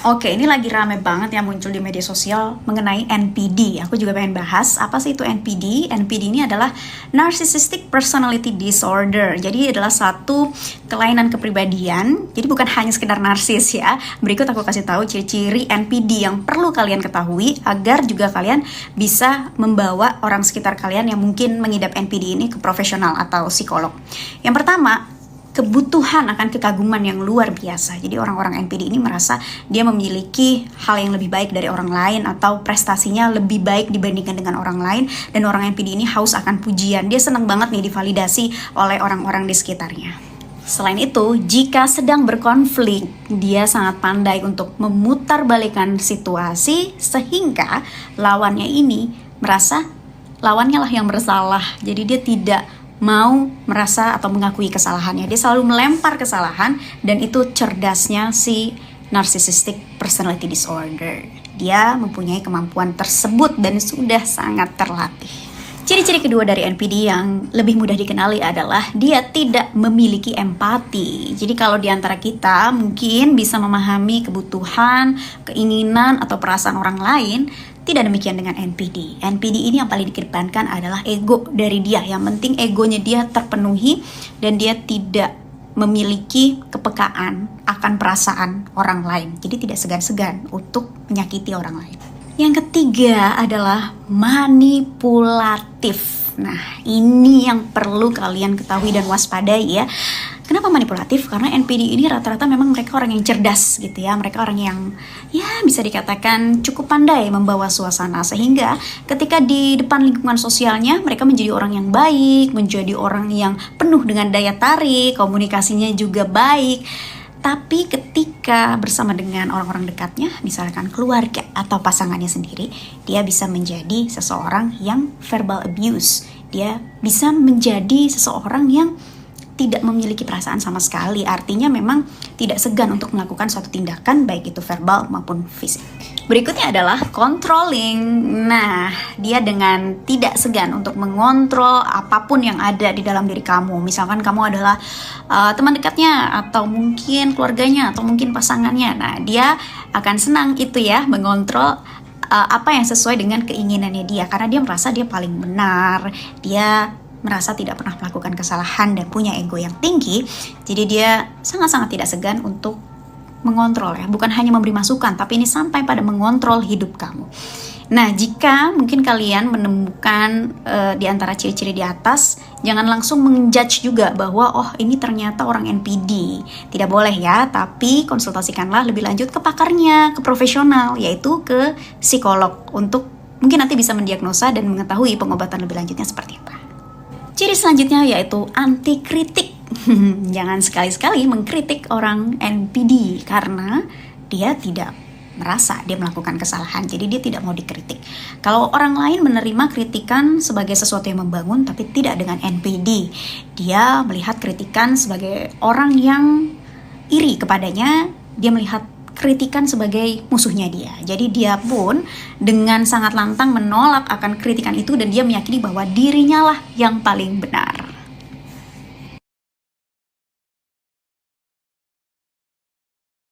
Oke, ini lagi rame banget yang muncul di media sosial mengenai NPD. Aku juga pengen bahas apa sih itu NPD. NPD ini adalah Narcissistic Personality Disorder. Jadi adalah satu kelainan kepribadian. Jadi bukan hanya sekedar narsis ya. Berikut aku kasih tahu ciri-ciri NPD yang perlu kalian ketahui agar juga kalian bisa membawa orang sekitar kalian yang mungkin mengidap NPD ini ke profesional atau psikolog. Yang pertama, kebutuhan akan kekaguman yang luar biasa. Jadi orang-orang NPD ini merasa dia memiliki hal yang lebih baik dari orang lain atau prestasinya lebih baik dibandingkan dengan orang lain, dan orang NPD ini haus akan pujian. Dia senang banget nih divalidasi oleh orang-orang di sekitarnya. Selain itu, jika sedang berkonflik, dia sangat pandai untuk memutarbalikkan situasi sehingga lawannya ini merasa lawannya lah yang bersalah. Jadi dia tidak mau merasa atau mengakui kesalahannya. Dia selalu melempar kesalahan, dan itu cerdasnya si Narcissistic Personality Disorder. Dia mempunyai kemampuan tersebut dan sudah sangat terlatih. Ciri-ciri kedua dari NPD yang lebih mudah dikenali adalah dia tidak memiliki empati. Jadi kalau di antara kita mungkin bisa memahami kebutuhan, keinginan, atau perasaan orang lain, tidak demikian dengan NPD. NPD ini yang paling dikedepankan adalah ego dari dia. Yang penting egonya dia terpenuhi dan dia tidak memiliki kepekaan akan perasaan orang lain. Jadi tidak segan-segan untuk menyakiti orang lain. Yang ketiga adalah manipulatif. Nah, ini yang perlu kalian ketahui dan waspadai ya. Kenapa manipulatif? Karena NPD ini rata-rata memang mereka orang yang cerdas gitu ya. Mereka orang yang ya bisa dikatakan cukup pandai membawa suasana, sehingga ketika di depan lingkungan sosialnya mereka menjadi orang yang baik, menjadi orang yang penuh dengan daya tarik, komunikasinya juga baik. Tapi ketika bersama dengan orang-orang dekatnya, misalkan keluarga atau pasangannya sendiri, dia bisa menjadi seseorang yang verbal abuse. Dia bisa menjadi seseorang yang tidak memiliki perasaan sama sekali. Artinya memang tidak segan untuk melakukan suatu tindakan, baik itu verbal maupun fisik. Berikutnya adalah controlling. Nah, dia dengan tidak segan untuk mengontrol apapun yang ada di dalam diri kamu. Misalkan kamu adalah teman dekatnya, atau mungkin keluarganya, atau mungkin pasangannya. Nah, dia akan senang itu ya, mengontrol apa yang sesuai dengan keinginannya dia. Karena dia merasa dia paling benar. Dia merasa tidak pernah melakukan kesalahan dan punya ego yang tinggi. Jadi dia sangat-sangat tidak segan untuk mengontrol ya. Bukan hanya memberi masukan, tapi ini sampai pada mengontrol hidup kamu. Nah, jika mungkin kalian menemukan di antara ciri-ciri di atas, jangan langsung menjudge juga bahwa oh ini ternyata orang NPD. Tidak boleh ya, tapi konsultasikanlah lebih lanjut ke pakarnya, ke profesional, yaitu ke psikolog, untuk mungkin nanti bisa mendiagnosa dan mengetahui pengobatan lebih lanjutnya seperti apa. Ciri selanjutnya yaitu anti kritik. Jangan sekali-sekali mengkritik orang NPD karena dia tidak merasa dia melakukan kesalahan, jadi dia tidak mau dikritik. Kalau orang lain menerima kritikan sebagai sesuatu yang membangun, tapi tidak dengan NPD. Dia melihat kritikan sebagai orang yang iri kepadanya, dia melihat kritikan sebagai musuhnya dia. Jadi dia pun dengan sangat lantang menolak akan kritikan itu, dan dia meyakini bahwa dirinya lah yang paling benar.